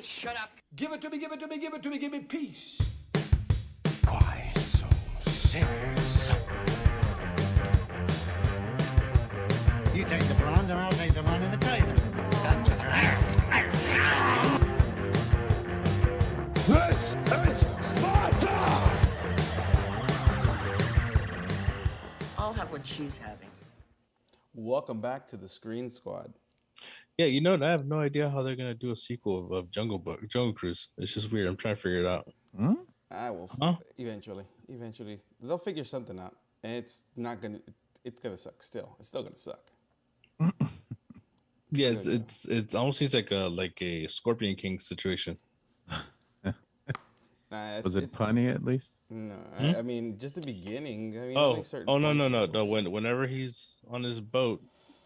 shut up. Give it to me, give it to me, give it to me, give me peace. Why so serious? You take the blonde and I'll take the one in the trailer. This is Sparta! I'll have what she's having. Welcome back to the Screen Squad. Yeah, you know, I have no idea how they're gonna do a sequel of Jungle Cruise. It's just weird. I'm trying to figure it out. I will eventually. They'll figure something out, and it's not gonna. It's gonna suck. Still, it's still gonna suck. Yeah, it almost seems like a Scorpion King situation. Was it punny at least? No, I mean just the beginning. I mean, Oh, only certain no. points are- Whenever he's on his boat,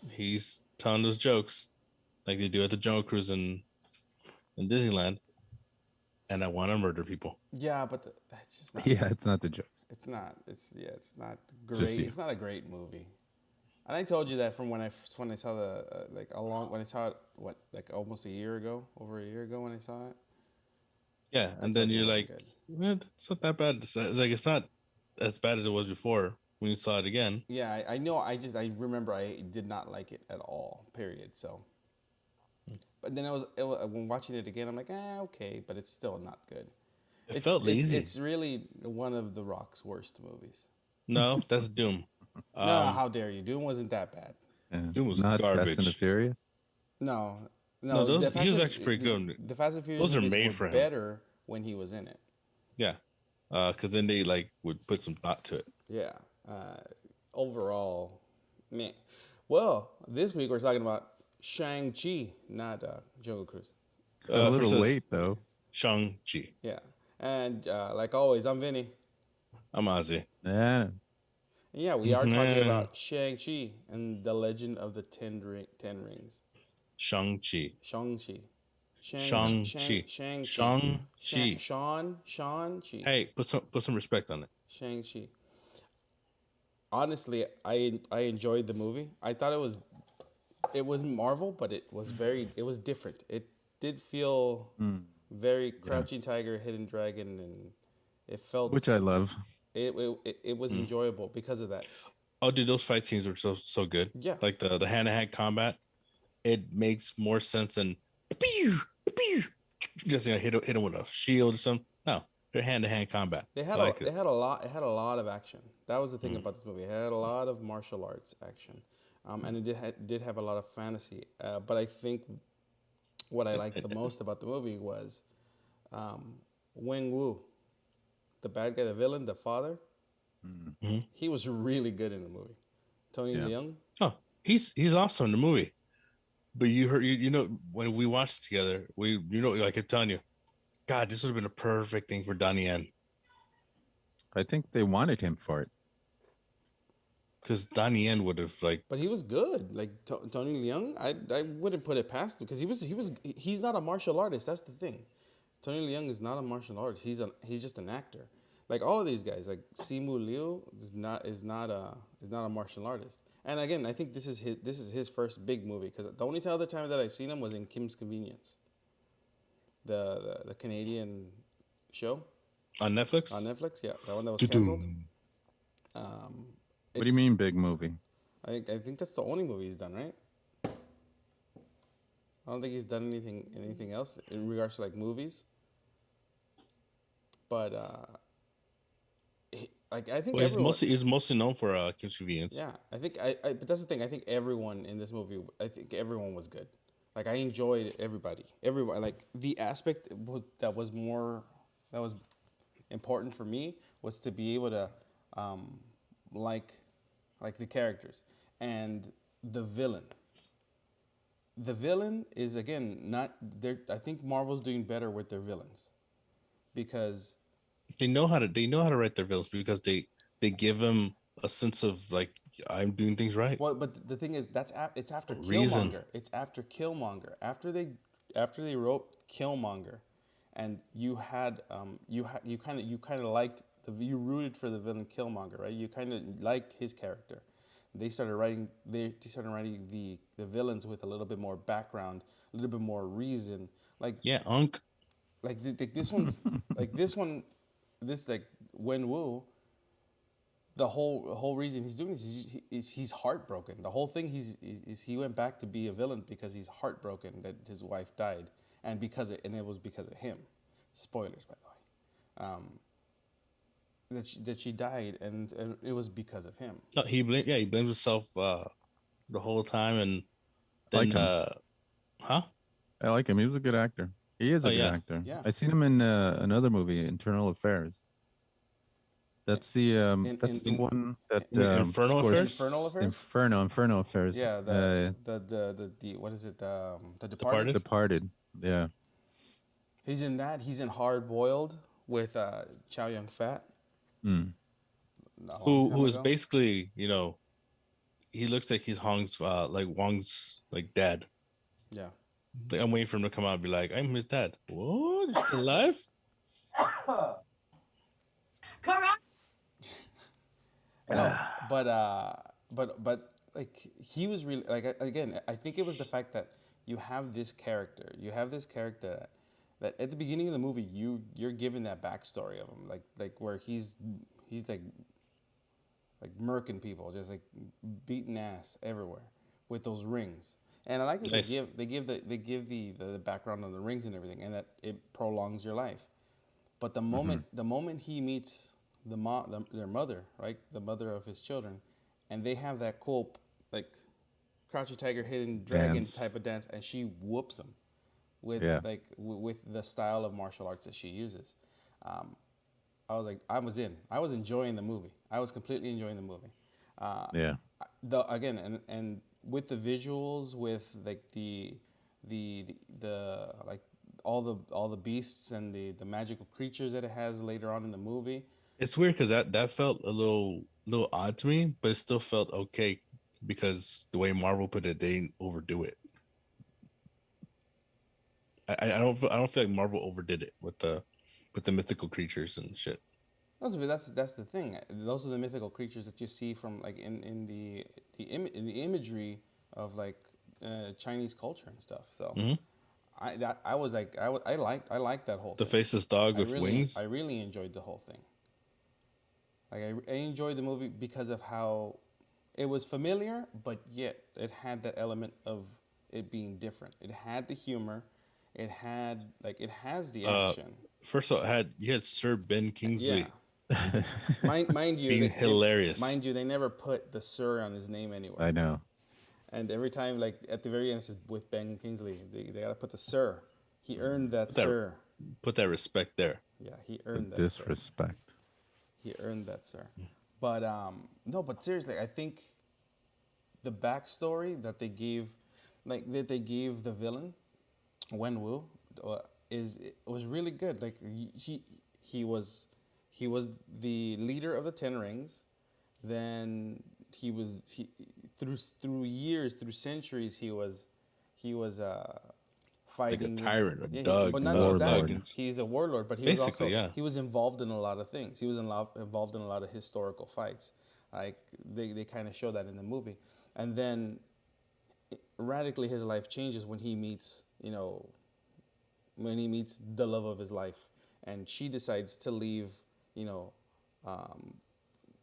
he's telling those jokes like they do at the Jungle Cruise in Disneyland. And I want to murder people. Yeah, but it's just not. Yeah, it's not the jokes. It's not. It's not Just great. you. It's not a great movie. And I told you that from when I saw the when I saw it almost over a year ago when I saw it. Yeah, and then you're like, good. it's not that bad. It's not as bad as it was before when you saw it again. Yeah, I know. I remember I did not like it at all. Period. So, but then when watching it again, I'm like, okay, but it's still not good. It felt lazy. It's really one of The Rock's worst movies. No, that's Doom. No, how dare you? Doom wasn't that bad. Doom was not garbage. Fast and the Furious. No. No, the he was Fast actually pretty good. The Fast and Furious Those are movies made were for him. better when he was in it. Yeah, because then they would put some thought to it. Yeah. Overall, man. Well, this week we're talking about Shang-Chi, not Jungle Cruise. A little versus late though. Shang-Chi. Yeah. And like always, I'm Vinny. I'm Ozzy. Yeah. And yeah, we are talking Yeah. about Shang-Chi and the Legend of the Ten Rings. Shang-Chi. Shang-Chi. Shang-Chi. Shang-Chi. Shang-Chi. Shang-Chi. Hey, put some respect on it. Shang-Chi. Honestly, I enjoyed the movie. I thought it was Marvel, but it was different. It did feel very Crouching Tiger, Hidden Dragon, and it felt Which I love. it was enjoyable because of that. Oh, dude, those fight scenes were so good. Yeah. Like the hand-to-hand combat, it makes more sense than just hit him with a shield or something. No, they're hand-to-hand combat. They had a lot of action. That was the thing about this movie. It had a lot of martial arts action, and it did have a lot of fantasy. But I think what I liked the most about the movie was Wing Wu, the bad guy, the villain, the father. He was really good in the movie. Tony Leung. Oh, he's awesome in the movie. But you know when we watched it together, I kept telling you, God, this would have been a perfect thing for Donnie Yen. I think they wanted him for it. Because Donnie Yen would have But he was good. Like Tony Leung, I wouldn't put it past him because he's not a martial artist. That's the thing. Tony Leung is not a martial artist. He's just an actor. Like all of these guys, like Simu Liu is not a martial artist. And again, I think this is his first big movie because the only other time that I've seen him was in Kim's Convenience, the Canadian show on Netflix. on Netflix. Yeah, that one that was canceled. What do you mean big movie? I think that's the only movie he's done, right? I don't think he's done anything else in regards to like movies. But I think Well, he's mostly known for Kim's Convenience. Yeah, I think but that's the thing. I think everyone in this movie, everyone was good. Like I enjoyed everybody. Like the aspect that was important for me was to be able to like the characters and the villain. The villain is again not there. I think Marvel's doing better with their villains because They know how to write their villains because they give them a sense of like I'm doing things right. well, but the thing is it's after Reason. Killmonger. It's after Killmonger. After they wrote Killmonger, and you kind of liked you rooted for the villain Killmonger, right? You kind of liked his character. they started writing the villains with a little bit more background, a little bit more reason. Like Yeah, Unk. this one's like this one, this like Wen Wu. The whole reason he's doing this is he's heartbroken. The whole thing he went back to be a villain because he's heartbroken that his wife died, and it was because of him. Spoilers, by the way. That she died, and it was because of him. No, he blames himself the whole time, and I like then him. huh? I like him. He was a good actor. He is a Oh, good yeah. actor. Yeah. I seen him in another movie, Internal Affairs. That's the one that Infernal Affairs? Infernal Affairs? Inferno Affairs. Yeah, the what is it? The Departed? Departed. Yeah. He's in that. He's in Hard Boiled with Chow Yun Fat. Mm. Who is basically, he looks like he's Wong's like dad. Yeah. Like, I'm waiting for him to come out and be like, I'm his dad. What? He's still alive? No, but like he was really like again. I think it was the fact that you have this character. You have this character that at the beginning of the movie you're given that backstory of him, like where he's like murking people, just like beating ass everywhere with those rings. And I like that Nice. they give the background on the rings and everything, and that it prolongs your life. But the moment he meets their mother, right, the mother of his children, and they have that cool like Crouching Tiger, Hidden Dragon Dance. type of dance, and she whoops him with with the style of martial arts that she uses. I was like, I was enjoying the movie. I was completely enjoying the movie. Yeah. And with the visuals, with like the like all the beasts and the magical creatures that it has later on in the movie. It's weird because that felt a little odd to me, but it still felt okay because the way Marvel put it, they didn't overdo it. I don't feel like Marvel overdid it with the mythical creatures and shit. That's the thing. Those are the mythical creatures that you see from like in the imagery of like Chinese culture and stuff. So I liked that whole The thing. faceless dog with wings. I really enjoyed the whole thing. Like I enjoyed the movie because of how it was familiar, but yet it had that element of it being different. It had the humor. It has the action. First of all, you had Sir Ben Kingsley. Yeah. mind you, being hilarious. Mind you, they never put the Sir on his name anywhere. I know. And every time, like at the very end, it says with Ben Kingsley, they gotta put the Sir. He earned that Sir. Put that respect there. Yeah, he earned that. Disrespect. Sir. He earned that, Sir. But no, but seriously, I think the backstory that they gave the villain, Wen Wu, was really good. Like he was the leader of the Ten Rings. Then through years, through centuries, he was fighting like a tyrant, a Doug, but not just warlord. that. He's a warlord, but he Basically, was also he was involved in a lot of things. He was involved in a lot of historical fights. Like they kind of show that in the movie, and then radically his life changes when he meets the love of his life, and she decides to leave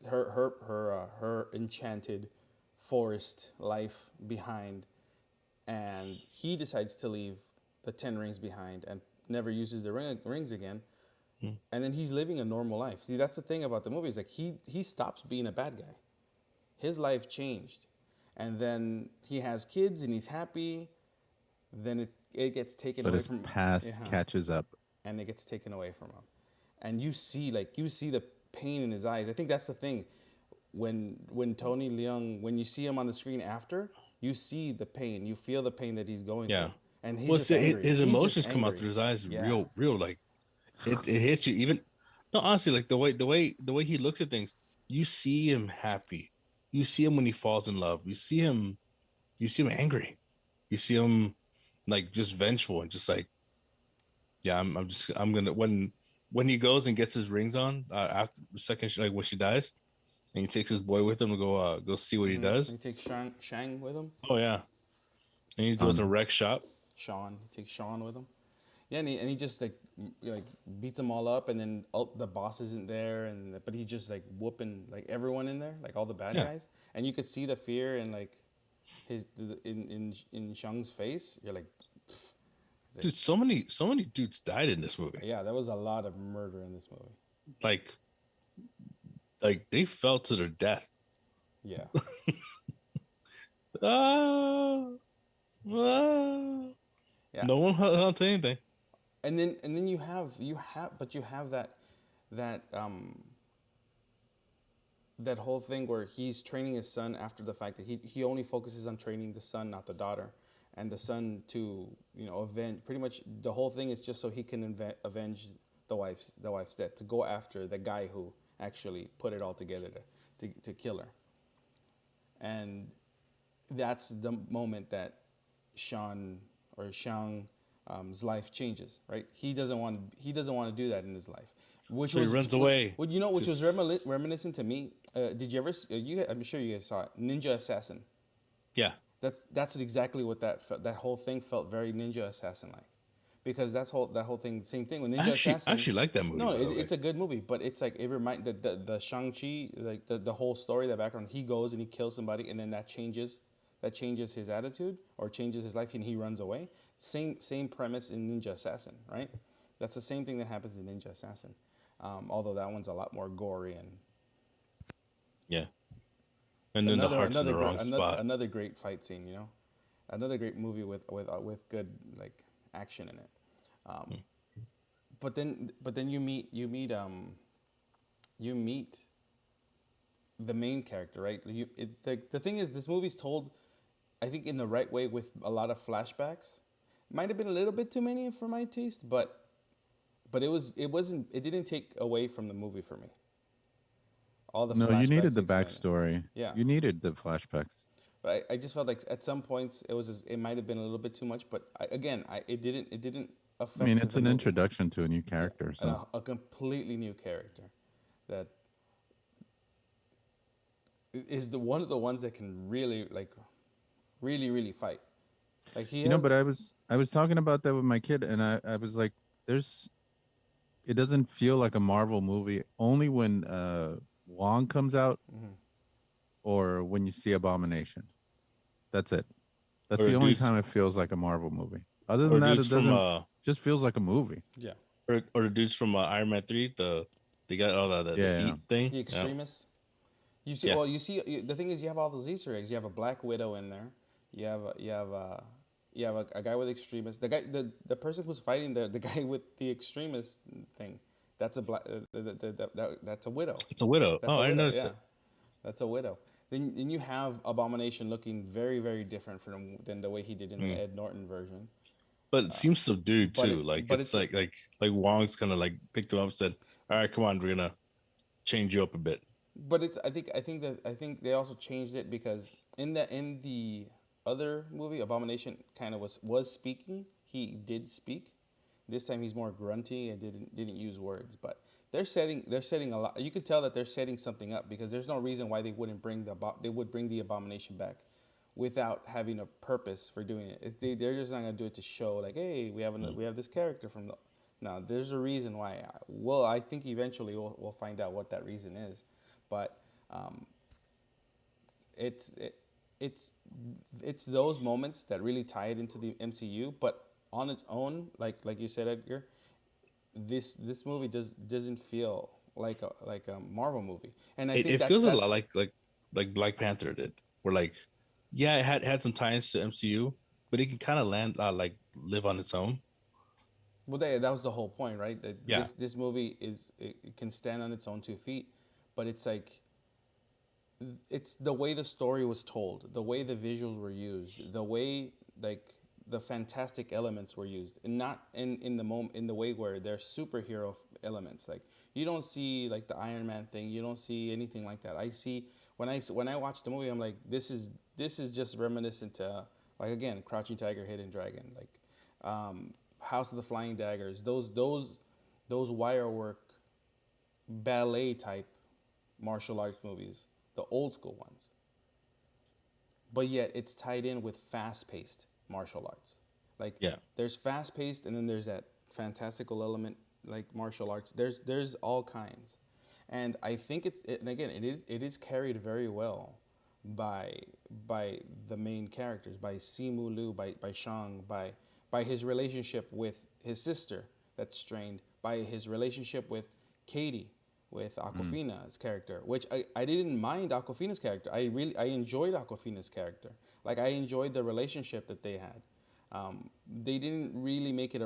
her enchanted forest life behind, and he decides to leave the 10 rings behind and never uses the rings again. And then he's living a normal life. See, that's the thing about the movie is like he stops being a bad guy. His life changed, and then he has kids and he's happy. Then it gets taken But away his from past catches up. and it gets taken away from him. And you see the pain in his eyes. I think that's the thing. When Tony Leung, when you see him on the screen after, you see the pain. You feel the pain that he's going through. And he's just angry. His He's emotions just come out angry. through his eyes Yeah. real like it hits you. Even no, honestly, like the way he looks at things, you see him happy. You see him when he falls in love. You see him angry. You see him like just vengeful and just like, yeah, I'm gonna when he goes and gets his rings on after the second, like when she dies, and he takes his boy with him to go see what he And does. he takes Shang with him. Oh yeah, and he goes to a wreck shop. Sean. He takes Sean with him. Yeah, and he just like beats them all up, and then the boss isn't there, but he's just like whooping like everyone in there, like all the bad Yeah. guys, and you could see the fear in like in Shang's face. You're like, Dude, so many dudes died in this movie. yeah, there was a lot of murder in this movie. Like they fell to their death. Yeah, Ah, ah. yeah. No one held anything. And then you have that that whole thing where he's training his son after the fact that he only focuses on training the son, not the daughter, and the son to avenge. Pretty much the whole thing is just so he can avenge the wife's death, to go after the guy who actually put it all together to kill her. And that's the moment that Sean or Shang's life changes. Right? He doesn't want to do that in his life. Which So he runs away. Which was reminiscent to me. Did you ever? I'm sure you guys saw it. Ninja Assassin. Yeah. That's exactly what that whole thing felt very Ninja Assassin like, because that whole thing, same thing with Ninja Assassin. I actually like that movie. No, it's a good movie, but it's like it remind the Shang-Chi, like the whole story, the background. He goes and he kills somebody, and then that changes his attitude or changes his life, and he runs away. Same premise in Ninja Assassin, right? That's the same thing that happens in Ninja Assassin, although that one's a lot more gory and. Yeah. And then the heart's in the wrong spot. Another great fight scene, another great movie with good like action in it. But then you meet the main character, right? The thing is, this movie's told, I think, in the right way with a lot of flashbacks. Might have been a little bit too many for my taste, but it didn't take away from the movie for me. All the No, you needed the explain it. backstory. Yeah. You needed the flashbacks. But I just felt like at some points it might have been a little bit too much. But it didn't affect. I mean, it's the an movie. introduction to a new character. And So a completely new character that is one of the ones that can really really fight. Like he has, but I was talking about that with my kid, and I was like, it doesn't feel like a Marvel movie only when Wong comes out, or when you see Abomination. That's it. That's Or the only dudes- time it feels like a Marvel movie. Other Or than that, dudes it from doesn't. Just feels like a movie. yeah, or the dudes from Iron Man 3, they got all the Yeah. heat thing. the Yeah. extremists. You see, Yeah. well, the thing is, you have all those Easter eggs. You have a Black Widow in there. You have a guy with extremists. The person who's fighting the guy with the extremist thing. That's a black. That's a widow. It's a widow. That's a I widow, noticed yeah. it. That's a widow. Then you have Abomination looking very, very different than the way he did in the Ed Norton version. But it seems subdued but too. it- but It's it's- like Wong's kind of like picked him up and said, "All right, come on, we're gonna change you up a bit." But I think they also changed it because in the other movie, Abomination kind of was speaking. He did speak. This time he's more grunty and didn't use words. But they're setting a lot. You could tell that they're setting something up, because there's no reason why they wouldn't bring the Abomination back without having a purpose for doing it. They're just not gonna do it to show like, hey, we have this character from the. No, there's a reason why. Well, I think eventually we'll find out what that reason is, but it's those moments that really tie it into the MCU. But on its own, like you said, Edgar, this movie doesn't feel like a Marvel movie, and I think It feels a lot like Black Panther did, where it had some ties to MCU, but it can kind of live on its own. Well, that was the whole point, right? That Yeah. This movie it can stand on its own 2 feet, but it's like it's the way the story was told, the way the visuals were used, the way the fantastic elements were used, and not in the way where they're superhero elements. Like you don't see like the Iron Man thing, you don't see anything like that. I see when I watch the movie, I'm like, this is just reminiscent to like, again, Crouching Tiger, Hidden Dragon, like House of the Flying Daggers, those wire work ballet type martial arts movies, the old school ones. But yet it's tied in with fast-paced martial arts. Like Yeah. there's fast-paced, and then there's that fantastical element like martial arts. There's all kinds, and I think and again it is carried very well by the main characters, by Simu Liu, by Shang, by his relationship with his sister that's strained, by his relationship with Katie, with Aquafina's character, which I didn't mind Aquafina's character. I enjoyed Aquafina's character. Like I enjoyed the relationship that they had. They didn't really make it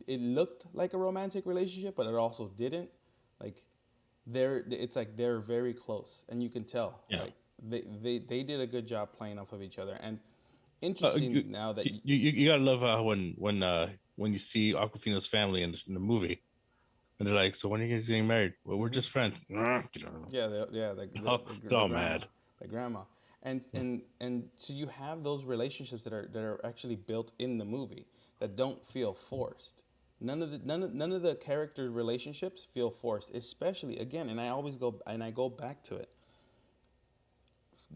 it looked like a romantic relationship, but it also didn't. Like it's like they're very close, and you can tell. Yeah. Like they did a good job playing off of each other. And interesting now that you gotta love when you see Aquafina's family in the movie, and they're like, "So when are you guys getting married?" Well, we're just friends. yeah, Oh, the all grandma, mad. the grandma, and so you have those relationships that are actually built in the movie that don't feel forced. None of the character relationships feel forced, especially again, and I go back to it.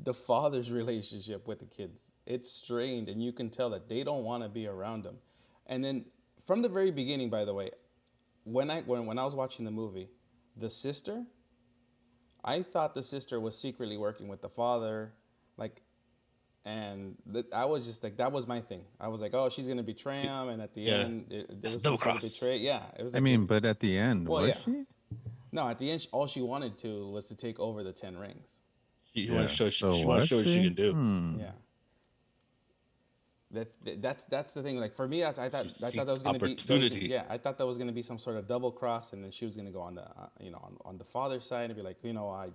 The father's relationship with the kids, it's strained, and you can tell that they don't want to be around him. And then from the very beginning, by the way, when I was watching the movie, the sister, I thought the sister was secretly working with the father, like, and I was just like, that was my thing. I was like, oh, she's gonna betray him, and at the end, it was double some sort of cross. betray. Yeah, it was. I Like mean, but at the end, Well, was yeah. she? no, at the end, all she wanted to was to take over the 10 rings. She wants to show So she wants to show what she can do. Yeah. That's the thing. Like for me, I thought that was gonna Opportunity. be I thought that was gonna be some sort of double cross, and then she was gonna go on the on the father's side and be like,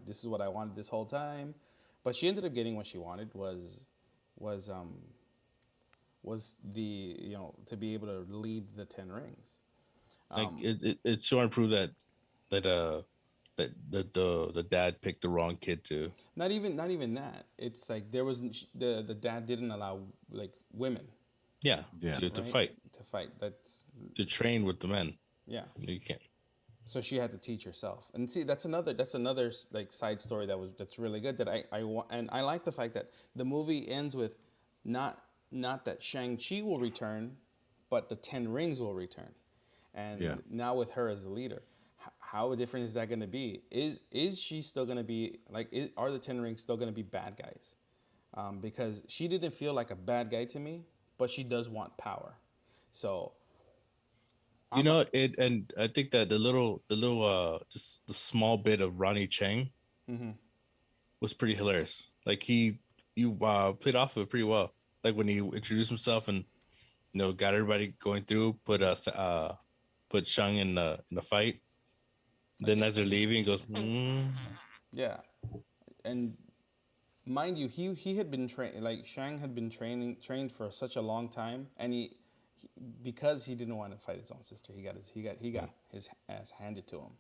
this is what I wanted this whole time, but she ended up getting what she wanted was the to be able to lead the 10 rings. Like it's showing proof that the dad picked the wrong kid to. Not even that. It's like there was the dad didn't allow like women. Yeah. Yeah. To right? fight. To fight. That's To train with the men. yeah. You can't. So she had to teach herself. And see, that's another like side story that's really good that I like the fact that the movie ends with not that Shang-Chi will return, but the 10 rings will return. And now with her as the leader. How different is that going to be? Is she still going to be like? Are the 10 rings still going to be bad guys? Because she didn't feel like a bad guy to me, but she does want power. So, and I think that the little just the small bit of Ronnie Chang was pretty hilarious. Like you played off of it pretty well. Like when he introduced himself and got everybody going through, put Shang in the fight. Then as they're leaving, he goes, yeah, and mind you, he had been trained. Like Shang had been trained for such a long time, and he because he didn't want to fight his own sister, he got his ass handed to him.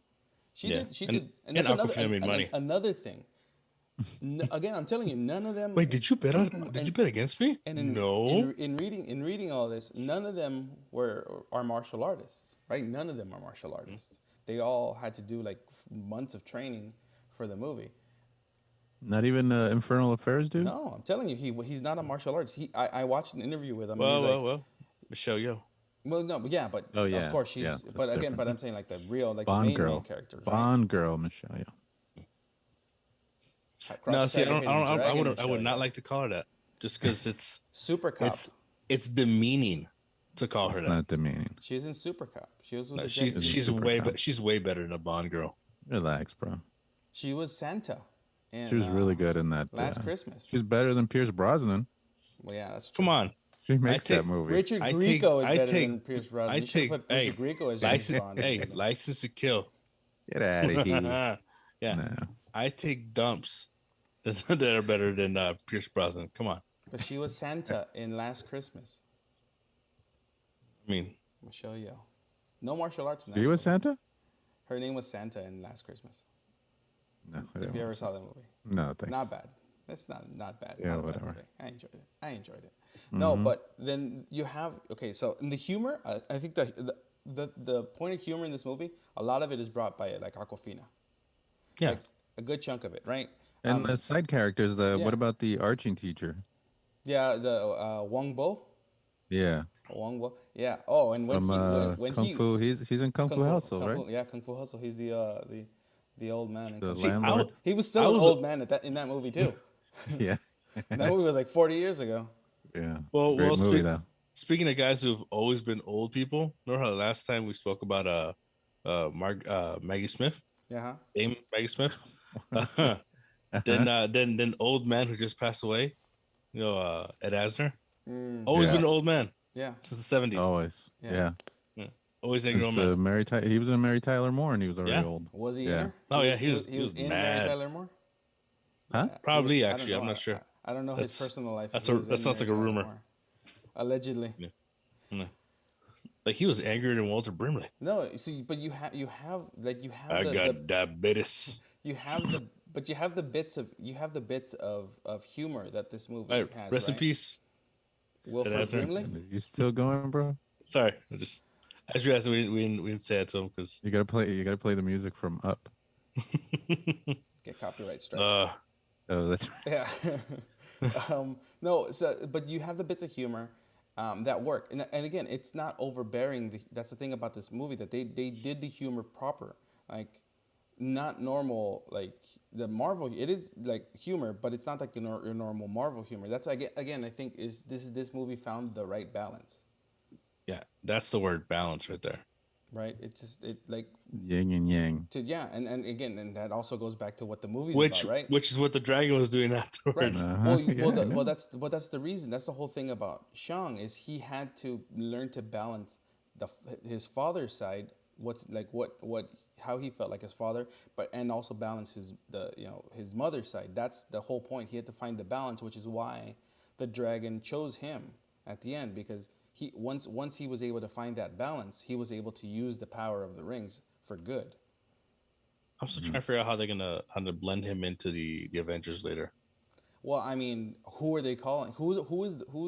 She did, and that's another thing. Again, I'm telling you, none of them. Wait, did you bet against me? And no. In reading all this, none of them are martial artists, right? None of them are martial artists. They all had to do like months of training for the movie. Not even Infernal Affairs, dude. No, I'm telling you, he's not a martial artist. I watched an interview with him. Well, Michelle Yeoh. Well, no, but yeah, but Oh, yeah. of course she's. Yeah, but that's again, different. but I'm saying like the real like Bond the main girl, characters. Bond girl, Michelle. Yeah. Right? No, see, I would Michelle, not like to call her that, just because it's Super Cop. it's demeaning to call It's her that. not demeaning. She was in Super Cop. She was with No, the she's Jet Li. she's Super way Cop. she's way better than a Bond girl. Relax, bro. She was Santa. She was really good in that. Last Christmas. She's better than Pierce Brosnan. Well, yeah, that's true. Come on, She makes take that movie. Richard I Grieco take- is better than Pierce Brosnan. You should put Richard Grieco as James Bond. license to kill. Get out of here. Yeah, No. I take dumps that are better than Pierce Brosnan. Come on, But she was Santa in Last Christmas. I mean, Michelle Yeoh. No martial arts in that. He was movie. Santa? Her name was Santa in Last Christmas. No. I If don't you ever watch saw that. that movie. No, thanks. Not bad. That's not bad. Yeah, Not a bad whatever. movie. I enjoyed it. No, but then you have so in the humor, I think the point of humor in this movie, a lot of it is brought by like Aquafina. yeah, a good chunk of it, right? And the side characters, yeah. what about the arching teacher? Yeah, the Wong Bo. Yeah, Wong Bo. Yeah. Oh, and when from when Kung he Fu. He's in Kung Fu Hustle, right? Yeah, Kung Fu Hustle. He's the old man in The Kung Fu. See, landlord. He was I still an was old man in that movie too. Yeah, That movie was like 40 years ago. yeah. well, Great movie though. speaking of guys who've always been old people, remember how last time we spoke about Maggie Smith, Yeah. Huh? Dame Maggie Smith? Uh-huh. Then old man who just passed away, Ed Asner, always Yeah. been an old man Yeah. since the 70s. Always. Yeah. Yeah. Always angry old man. He was in Mary Tyler Moore, and he was already Yeah. old. Was he in Yeah. her? Oh, yeah, he was in Mary mad. Tyler Moore. Huh? Probably, I don't actually, know. I'm not sure. I don't know his That's- personal life. that's if he a- was that in sounds like Mary a Tyler rumor. Moore. Allegedly. Yeah. Like he was angrier than Walter Brimley. No, see, but you have I the, got diabetes. you have the but you have the bits of humor that this movie All right, has. rest in right? peace. Wilford Asner. Brimley. You still going, bro? Sorry, I just as you asked, we didn't say it to him because You gotta play the music from Up. Get copyright strike. Oh, that's Yeah. No, so but you have the bits of humor that work, and again, it's not overbearing. That's the thing about this movie, that they did the humor proper, like not normal like the Marvel. It is like humor, but it's not like your normal Marvel humor. That's again, I think this movie found the right balance, yeah, that's the word balance right there. right? It like yin and yang. and again, and that also goes back to what the movie's Which about, right? which is what the dragon was doing Right. afterwards. Well, that's the reason. That's the whole thing about Shang, is he had to learn to balance his father's side, how he felt like his father, and also balance his mother's side. That's the whole point. He had to find the balance, which is why the dragon chose him at the end, because he once he was able to find that balance, he was able to use the power of the rings for good. I'm still trying to figure out how they're gonna blend him into the Avengers later. Well, I mean, who are they calling? Who?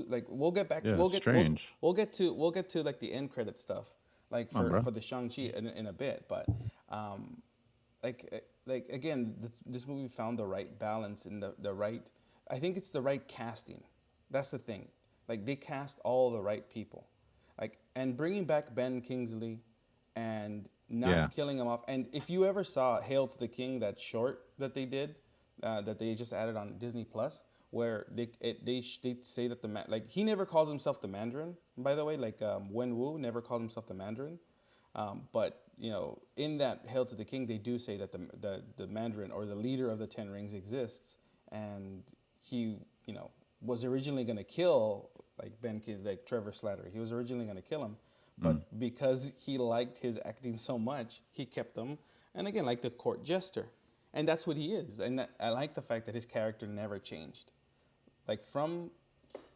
Like, we'll get back. Yeah, we'll it's get strange. We'll get to like the end credit stuff, like bro. for the Shang-Chi in a bit. But, like again, this movie found the right balance and the right. I think it's the right casting. That's the thing. Like, they cast all the right people, like, and bringing back Ben Kingsley, and not killing him off. And if you ever saw Hail to the King, that short that they did, that they just added on Disney Plus, where they say that like, he never calls himself the Mandarin, by the way. Like, Wen Wu never called himself the Mandarin, but in that Hail to the King, they do say that the Mandarin, or the leader of the Ten Rings, exists, and he was originally going to kill like Ben Kingsley, like Trevor Slattery. He was originally going to kill him, but because he liked his acting so much, he kept him. And again, like the court jester. And that's what he is. And I like the fact that his character never changed. Like, from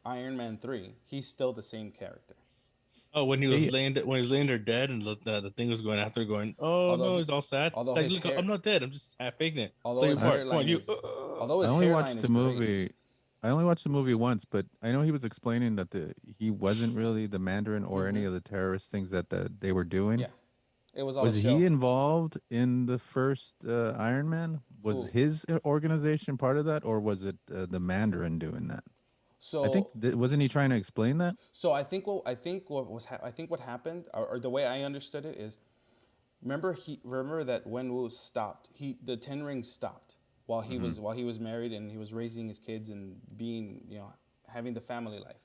Iron Man 3, he's still the same character. Oh, when he was laying there dead, and the thing was going after, going, oh Although no, he's all sad. although It's like, his look, hair- I'm not dead. I'm just half faking it. Although Play his your part. Come on, hairline you. is, although his I only hairline watched is the great. movie. I only watched the movie once, but I know he was explaining that he wasn't really the Mandarin or any of the terrorist things that they were doing. Yeah, it was all Was a show. he involved in the first Iron Man? Was Who? his organization part of that, or was it the Mandarin doing that? So I think wasn't he trying to explain that? So I think what happened, or the way I understood it, is, remember that when Wu stopped, the Ten Rings stopped while he was married, and he was raising his kids and being, having the family life.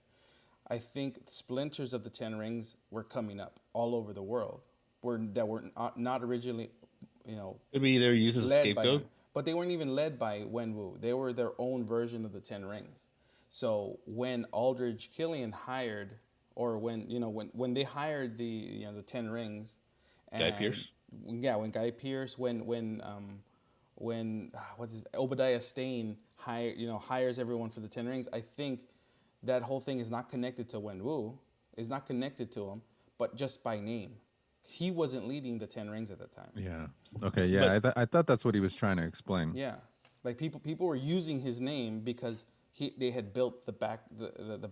I think splinters of the Ten Rings were coming up all over the world, that were not originally, Could be either used as a led by him, scapegoat. but they weren't even led by Wen Wu. They were their own version of the Ten Rings. So when Aldrich Killian hired, or when they hired the Ten Rings, Guy Pearce. Yeah, when Guy Pearce, when Obadiah Stane hires everyone for the Ten Rings, I think that whole thing is not connected to Wen Wu, is not connected to him, but just by name. He wasn't leading the Ten Rings at that time. Yeah. Okay. Yeah. I thought that's what he was trying to explain. Yeah, like people were using his name because they had built the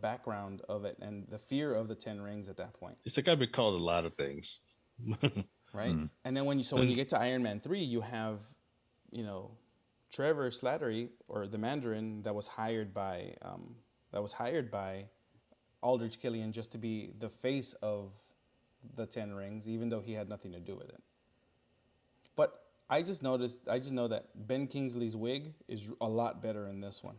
background of it and the fear of the Ten Rings at that point. It's like I've been called a lot of things. Right? And then when you get to Iron Man 3, you have, Trevor Slattery, or the Mandarin, that was hired by Aldrich Killian just to be the face of the Ten Rings, even though he had nothing to do with it. But I just know that Ben Kingsley's wig is a lot better in this one.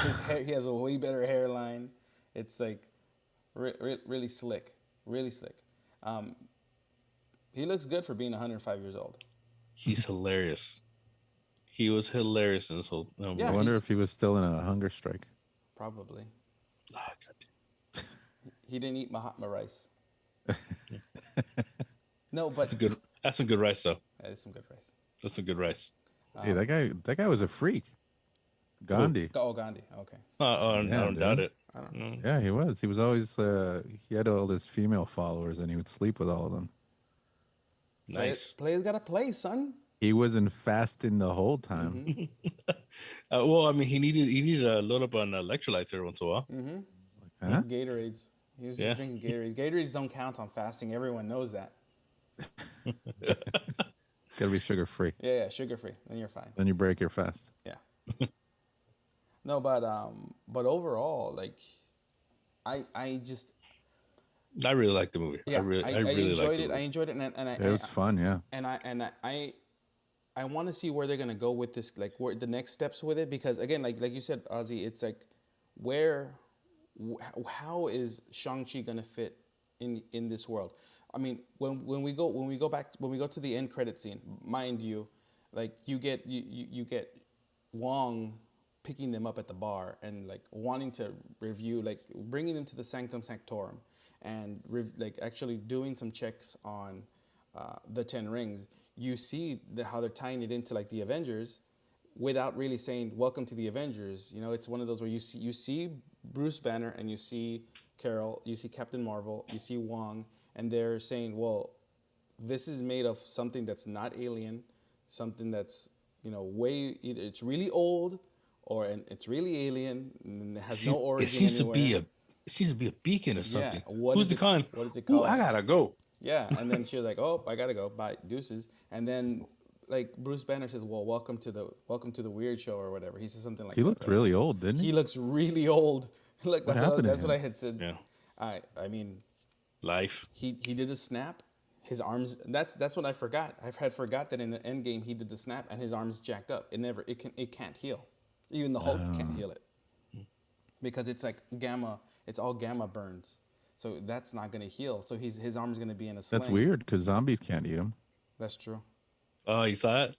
His hair, he has a way better hairline. It's like really slick, really slick. He looks good for being 105 years old. He's hilarious. He was hilarious in this whole. Yeah, I wonder if he was still in a hunger strike. Probably. Ah, God. He didn't eat Mahatma rice. No, but That's some good rice, though. that is some good rice. That's some good rice. Hey, that guy was a freak. Gandhi. Oh, Gandhi. Okay. I don't doubt it. I don't know. Yeah, he was. He was always. He had all his female followers, and he would sleep with all of them. Nice. Players gotta play, son. He wasn't fasting the whole time. Well, I mean, he needed to load up on electrolytes every once in a while. Huh? Gatorades. He was Yeah. just drinking Gatorades. Gatorades don't count on fasting. Everyone knows that. Got to be sugar free. Yeah, sugar free. Then you're fine. Then you break your fast. Yeah. No, but overall, like, I just I really liked the movie. yeah, I really enjoyed liked it. I it. enjoyed it, and It was fun. Yeah. I want to see where they're gonna go with this, like where the next steps with it, because again, like you said, Ozzy, it's like how is Shang-Chi gonna fit in this world? I mean, when we go to the end credit scene, mind you, like you get Wong picking them up at the bar and like wanting to review, like bringing them to the Sanctum Sanctorum, and like actually doing some checks on the Ten Rings. You see how they're tying it into like the Avengers, without really saying "Welcome to the Avengers." You know, it's one of those where you see Bruce Banner and you see Carol, you see Captain Marvel, you see Wong, and they're saying, "Well, this is made of something that's not alien, something that's either it's really old or it's really alien and it has no origin It seems anywhere." it seems to be a beacon or something. what Who's is the it- con? what is it Ooh, called? I gotta go. Yeah, and then she was like, "Oh, I gotta go. Bye, deuces." And then, like Bruce Banner says, "Well, welcome to the weird show or whatever." He says something like, He that, looked right? really old, didn't he? He looks really old. Like What happened to that's what him? I had said. Yeah. I mean, Life. he did a snap. His arms. That's what I forgot. I had forgot that in the end game he did the snap and his arms jacked up. It can't heal. Even the Hulk can't heal it because it's like gamma. It's all gamma burns. So that's not gonna heal. So his arm's gonna be in a sling. That's weird because zombies can't eat him. That's true. Oh, you saw it?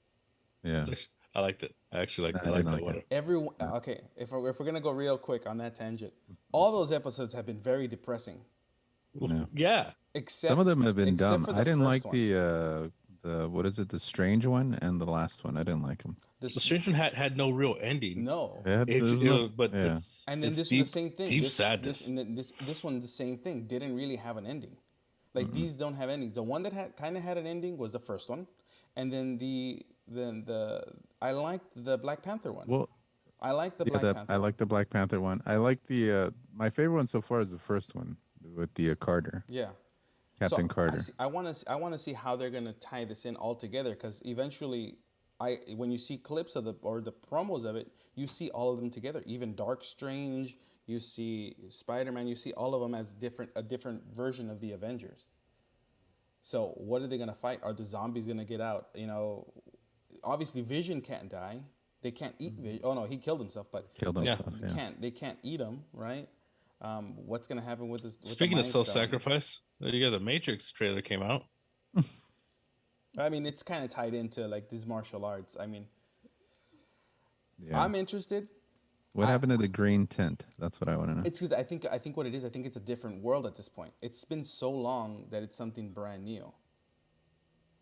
Yeah. I liked it. I actually liked. I I liked didn't that like one. Everyone, okay. If we're gonna go real quick on that tangent, all those episodes have been very depressing. Yeah. Except Some of them have been except dumb. for I the didn't first like one. the what is it? The strange one and the last one. I didn't like them. The Strange One had no real ending. No. But yeah. And then it's this deep, was the same thing. Deep sadness. This one, the same thing. Didn't really have an ending. Like these don't have endings. The one that kind of had an ending was the first one, and then I liked the Black Panther one. Well, I like the yeah, Black Panther. I like the Black Panther one. I like the my favorite one so far is the first one with the Carter, Yeah. Captain Carter. I want to see how they're gonna tie this in all together, because eventually, when you see clips of the promos of it, you see all of them together. Even Dark Strange, you see Spider-Man, you see all of them as a different version of the Avengers. So what are they gonna fight? Are the zombies gonna get out? Obviously Vision can't die. They can't eat Vision. Oh no, he killed himself, but Killed himself. Yeah. they can't eat him, right? What's gonna happen with this? Speaking of self-sacrifice, you got the Matrix trailer came out. I mean, it's kind of tied into like these martial arts. I mean, Yeah. I'm interested. What happened to the green tint? That's what I want to know. It's because I think what it is. I think it's a different world at this point. It's been so long that it's something brand new,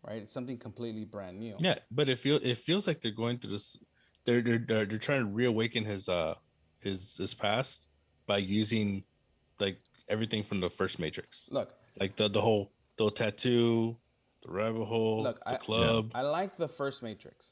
right? It's something completely brand new. Yeah, but it feels like they're going through this. They're trying to reawaken his past by using like everything from the first Matrix. Look, Like the whole tattoo, the rabbit hole, the club. I like the first Matrix.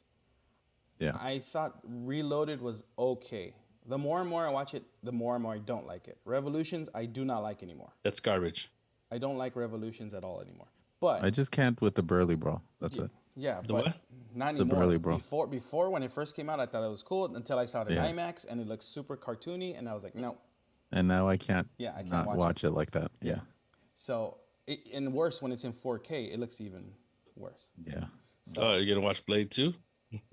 Yeah. I thought Reloaded was okay. The more and more I watch it, the more and more I don't like it. Revolutions, I do not like anymore. That's garbage. I don't like Revolutions at all anymore. But I just can't with the burly bro. That's it. yeah, The but what? Not The anymore. Burly Bro. Before when it first came out, I thought it was cool until I saw it in Yeah. IMAX and it looked super cartoony, and I was like, no. And now I can't. Yeah, I can't not watch it like that. Yeah. So, and worse when it's in 4K, it looks even worse. Yeah. Oh, you're gonna watch Blade 2?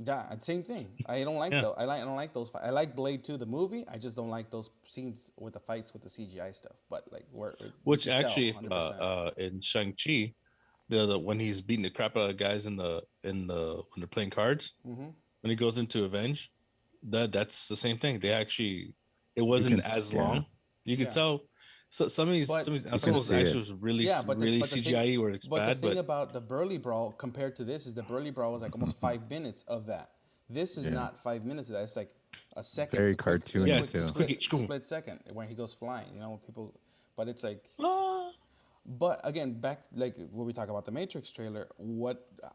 Yeah, same thing. I don't like Yeah. those. I don't like those. I like Blade 2, the movie. I just don't like those scenes with the fights with the CGI stuff. But like, where Which you can tell, actually, 100%. in Shang-Chi, when he's beating the crap out of guys when they're playing cards, Mm-hmm. when he goes into Avenge, that's the same thing. It wasn't as long. You could Yeah. tell. So some of these But- actions see it. was really Yeah, but really the thing- CGI where it's But bad. the thing But about the Burly Brawl compared to this is the Burly Brawl was like almost 5 minutes of that. This is Yeah. not 5 minutes of that. It's like a second. Very a quick- cartoony, Yeah, quick too. split second when he goes flying. You know, people. But it's like. But again, back like when we talk about the Matrix trailer,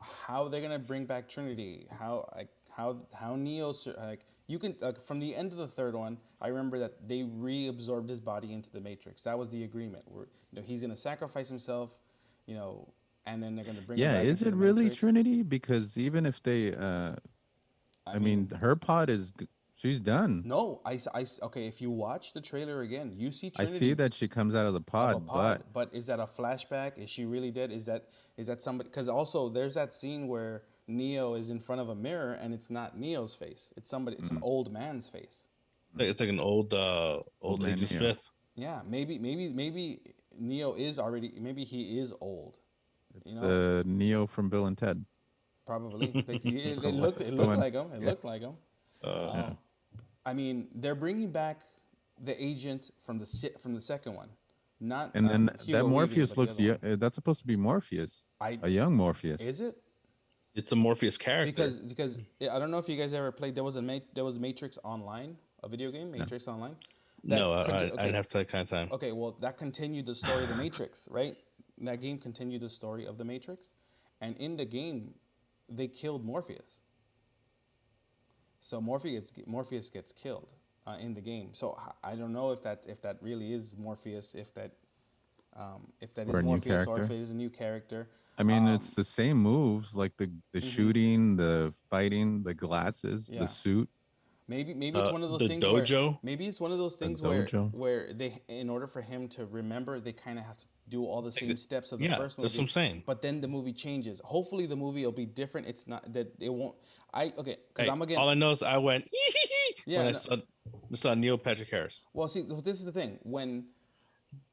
how they're gonna bring back Trinity? How Neo like you can from the end of the third one, I remember that they reabsorbed his body into the Matrix. That was the agreement. Where he's gonna sacrifice himself, and then they're gonna bring. him Yeah. back Is into it the really Matrix. Trinity? Because even if they, I mean, her pod she's done. No, okay. If you watch the trailer again, you see I Trinity. see that she comes out of the of pod, a but is that a flashback? Is she really dead? Is that somebody? Because also there's that scene where Neo is in front of a mirror and it's not Neo's face. It's somebody. It's an old man's face. it's like an old man Agent Neo. Smith. Yeah, maybe Neo is already. Maybe he is old. it's Neo from Bill and Ted. Probably. It looked the one. like him. It looked like him. I mean, they're bringing back the agent from the second one, not. And then Hugo that Weaving, Morpheus but the looks. other one. That's supposed to be Morpheus. A young Morpheus. Is it? It's a Morpheus character. Because I don't know if you guys ever played. There was Matrix Online, a video game, Matrix Online. No, I didn't have that kind of time. Okay, well, that continued the story of the Matrix, right? That game continued the story of the Matrix, and in the game, they killed Morpheus. So Morpheus gets killed in the game. So I don't know if that really is Morpheus, if that Or a is new Morpheus, or if character. it is a new character. I mean, it's the same moves, like the shooting, the fighting, the glasses, Yeah. the suit. Maybe it's one of those the things dojo? where maybe it's one of those things dojo. where they, in order for him to remember, they kind of have to do all the same steps of the yeah, first movie. that's what I'm saying. But then the movie changes. Hopefully the movie will be different. It's not that it won't. Because Hey, I'm again. all I know is I went Yeah, when no. I saw Neil Patrick Harris. Well, see, this is the thing. When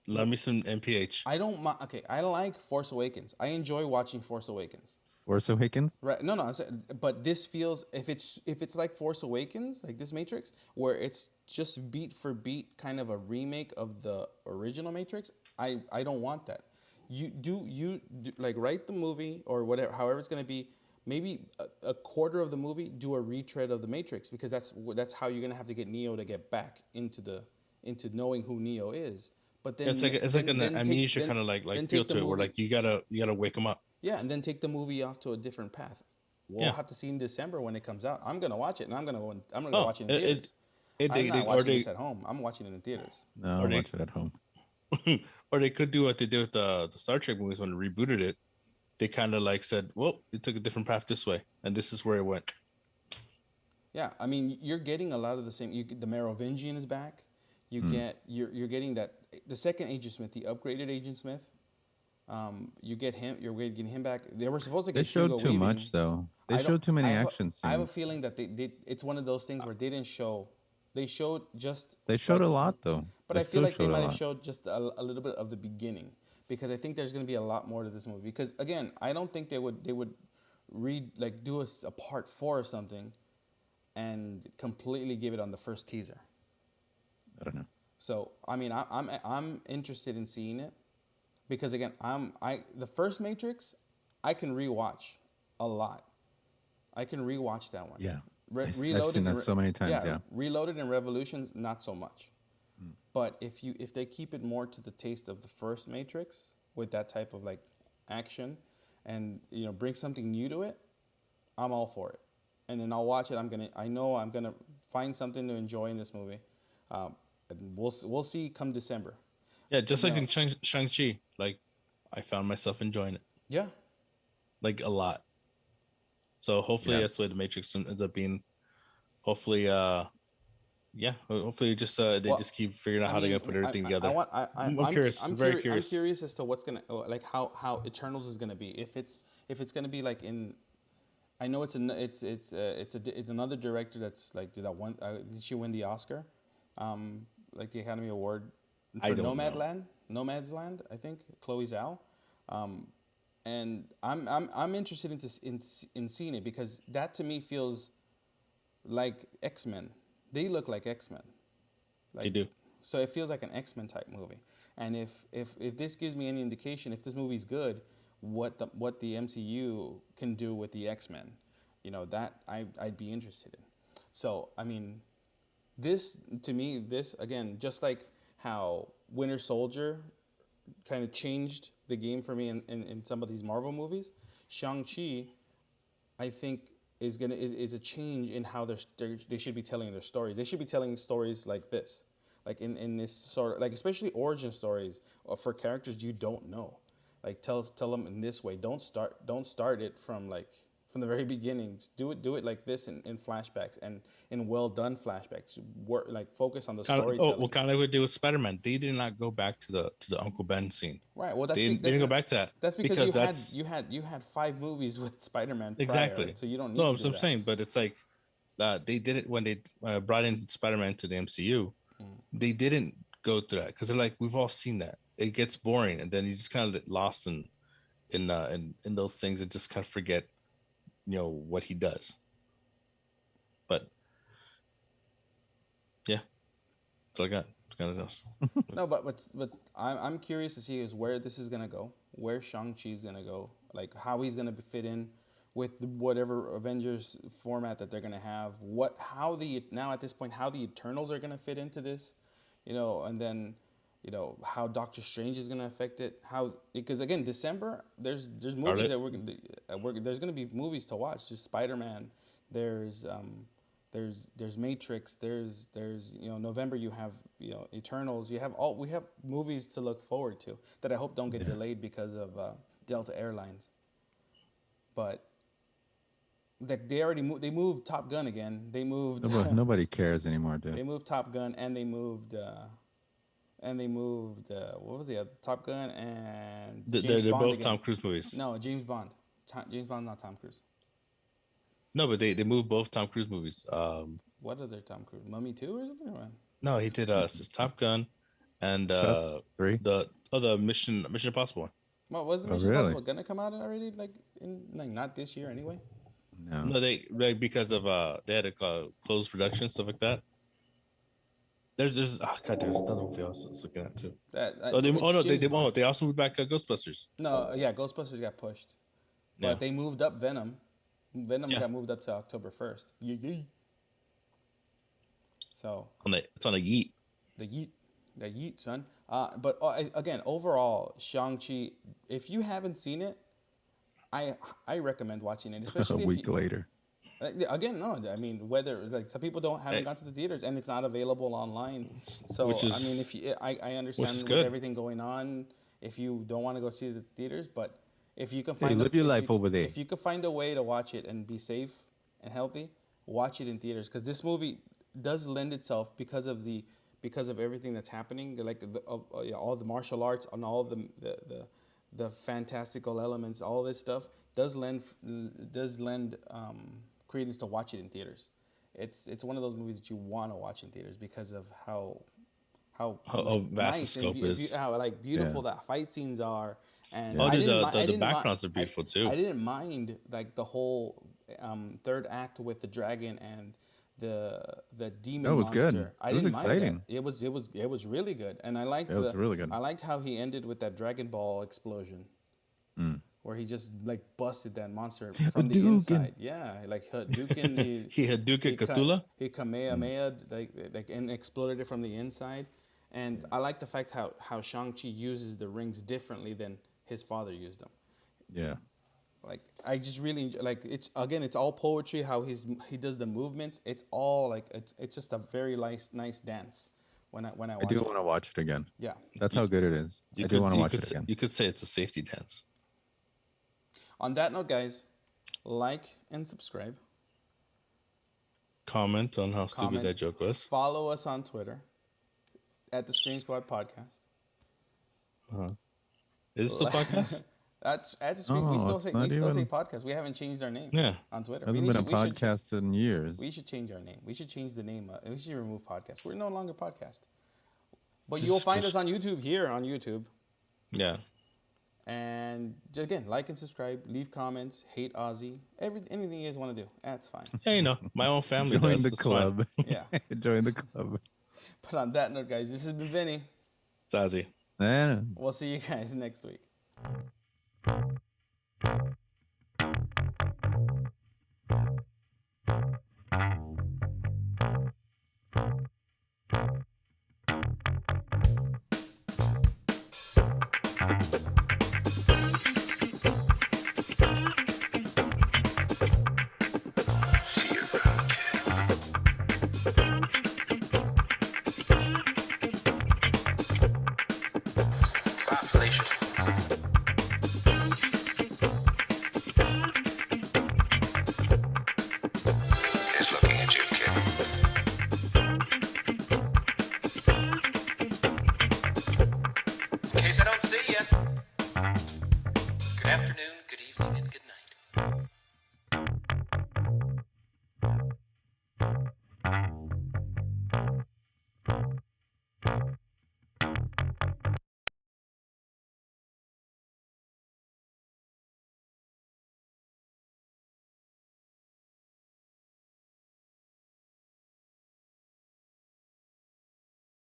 Love me some MPH. I don't. Okay, I like Force Awakens. I enjoy watching Force Awakens. Force Awakens. Right? No, I'm saying, but this feels if it's like Force Awakens, like this Matrix, where it's just beat for beat kind of a remake of the original Matrix. I don't want that. You do like write the movie or whatever, however it's gonna be. Maybe a quarter of the movie do a retread of the Matrix, because that's how you're gonna have to get Neo to get back into knowing who Neo is. But then It's like an amnesia kind of like feel to it, where like you gotta wake him up. Yeah, and then take the movie off to a different path. We'll Yeah. have to see in December when it comes out. I'm gonna watch it, and I'm gonna go watch it in theaters. It- I'm they- not they- or watching they- this at home. I'm watching it in theaters. No, Or I'll they- watch it at home. Or they could do what they did with the Star Trek movies when they rebooted it. They kind of like said, well, it took a different path this way, and this is where it went. Yeah, I mean, you're getting a lot of the same. The Merovingian is back. You're getting that the second Agent Smith, the upgraded Agent Smith. You get him. You're getting him back. They were supposed to get. They showed Hugo too Weaving. much, though. They I don't- showed too many I have a- action scenes. I have a feeling that they did. It's one of those things where they didn't show. They showed just. They showed like, a lot, though. But They I feel still like they showed a might have lot. showed just a little bit of the beginning, because I think there's going to be a lot more to this movie. Because again, I don't think they would do a part 4 or something, and completely give it on the first teaser. I don't know. So I mean, I'm interested in seeing it, because again, the first Matrix, I can rewatch a lot. I can rewatch that one. Yeah. I've Reloaded seen and that so many times, yeah. Reloaded and Revolutions, not so much. But if they keep it more to the taste of the first Matrix with that type of like action, and bring something new to it, I'm all for it. And then I'll watch it. I know I'm gonna find something to enjoy in this movie. And we'll see come December. Yeah, just like in Shang-Chi, like I found myself enjoying it Yeah. like a lot. So hopefully Yeah. that's the way the Matrix ends up being. Hopefully, hopefully just they Well, just keep figuring out I how they're mean, gonna put everything I together. want, I'm curious. I'm very I'm curious. curious as to what's gonna, like how Eternals is gonna be. If it's gonna be like in, I know it's it's another director that's like that one. Did she win the Oscar, like the Academy Award I for don't know. Nomad's Land, I think, Chloe Zhao, and I'm interested in seeing it because that to me feels like X-Men. They look like X-Men. They do. So it feels like an X-Men type movie. And if this gives me any indication, if this movie's good, what the MCU can do with the X-Men, that I'd be interested in. So I mean, this to me, this again, just like how Winter Soldier kind of changed the game for me in some of these Marvel movies, Shang-Chi, I think is a change in how they should be telling their stories. They should be telling stories like this, like in this sort of, like, especially origin stories for characters you don't know. Like tell them in this way. Don't start it from the very beginning. Do it like this in flashbacks and in well done flashbacks. Focus on the storytelling. Well, kind of like what they did with Spider-Man. They did not go back to the Uncle Ben scene. Right. Well, They didn't go back to that. That's because that's you had 5 movies with Spider-Man prior, exactly. so you don't need No, to do I'm that. saying, but it's like they did it when they brought in Spider-Man to the MCU. They didn't go through that because they're like, we've all seen that. It gets boring, and then you just kind of get lost in those things and just kind of forget, what he does. But yeah, that's all I got. It's kind of else. No, but I'm curious to see is where this is gonna go, where Shang-Chi's gonna go, like how he's gonna fit in with whatever Avengers format that they're gonna have. Now at this point, how the Eternals are gonna fit into this, and then how Doctor Strange is gonna affect it. Because again, December there's movies that there's gonna be movies to watch. There's Spider-Man, there's Matrix, there's November you have Eternals. We have movies to look forward to that I hope don't get delayed because of Delta Airlines. But like they moved Top Gun again. They moved Nobody cares anymore, dude. they moved Top Gun and they moved what was the other Top Gun and They're Bond both again. Tom Cruise movies. No, James Bond. James Bond, not Tom Cruise. No, but they moved both Tom Cruise movies. What other Tom Cruise? Mummy 2 or something? Or No, he did his Top Gun and Shots? 3? the Mission Impossible one. Well, was the Oh, Mission really? Impossible gonna come out already? Not this year anyway. No. No, they because of they had to close production, stuff like that. There's God, there's another movie I was looking at too. They also moved back Ghostbusters. No, yeah, Ghostbusters got pushed, but Yeah. they moved up Venom. Venom Yeah. got moved up to October 1st. Yee. So It's on a yeet. the yeet, son. But again, overall, Shang-Chi. If you haven't seen it, I recommend watching it, A especially week later. Again, no, I mean whether some people haven't gone to the theaters and it's not available online. So Which is- I mean, if you, I understand with good. everything going on, if you don't want to go see the theaters, but if you can find live your life over there. If you could find a way to watch it and be safe and healthy, watch it in theaters because this movie does lend itself because of everything that's happening, like all the martial arts and all the fantastical elements, all this stuff does lend credence to watch it in theaters. It's one of those movies that you want to watch in theaters because of how vast the scope is. how beautiful that fight scenes are. And Oh, I dude, didn't the mind- backgrounds are beautiful too. I didn't mind like the whole third act with the dragon and the demon. No, it was good. monster. I It was didn't mind exciting. that. It was really good, and I liked It was really good. I liked how he ended with that Dragon Ball explosion, where he just like busted that monster from the Hadouken. inside. Yeah, like Hadouken. He had Duke and Cthulhu. He Kamehameha like and exploded it from the inside. And I like the fact how Shang-Chi uses the rings differently than his father used them. Yeah. Like I just really it's all poetry. How he does the movements. It's all like it's just a very nice dance. When I I watch do it. want to watch it again. Yeah. That's how good it is. I do want to watch it again. You could say it's a safety dance. On that note, guys, like and subscribe. Comment on how stupid Comment. that joke was. Follow us on Twitter at the Screen Squad Podcast. Is it still podcast? That's at the screen. No, we still it's say not even- podcast. We haven't changed our name. Yeah. On Twitter. Hasn't been a podcast in years. We should change our name. We should change the name. We should remove podcast. We're no longer podcast. But you'll find us on YouTube here on YouTube. Yeah. And again, like and subscribe. Leave comments. Hate Ozzy. Anything you guys want to do. That's fine. Yeah, you know, my own family Join does. the That's fine. club. Yeah. Join the club. But on that note, guys, this has been Vinny. It's Ozzy. Man. We'll see you guys next week. Bye, Felicia.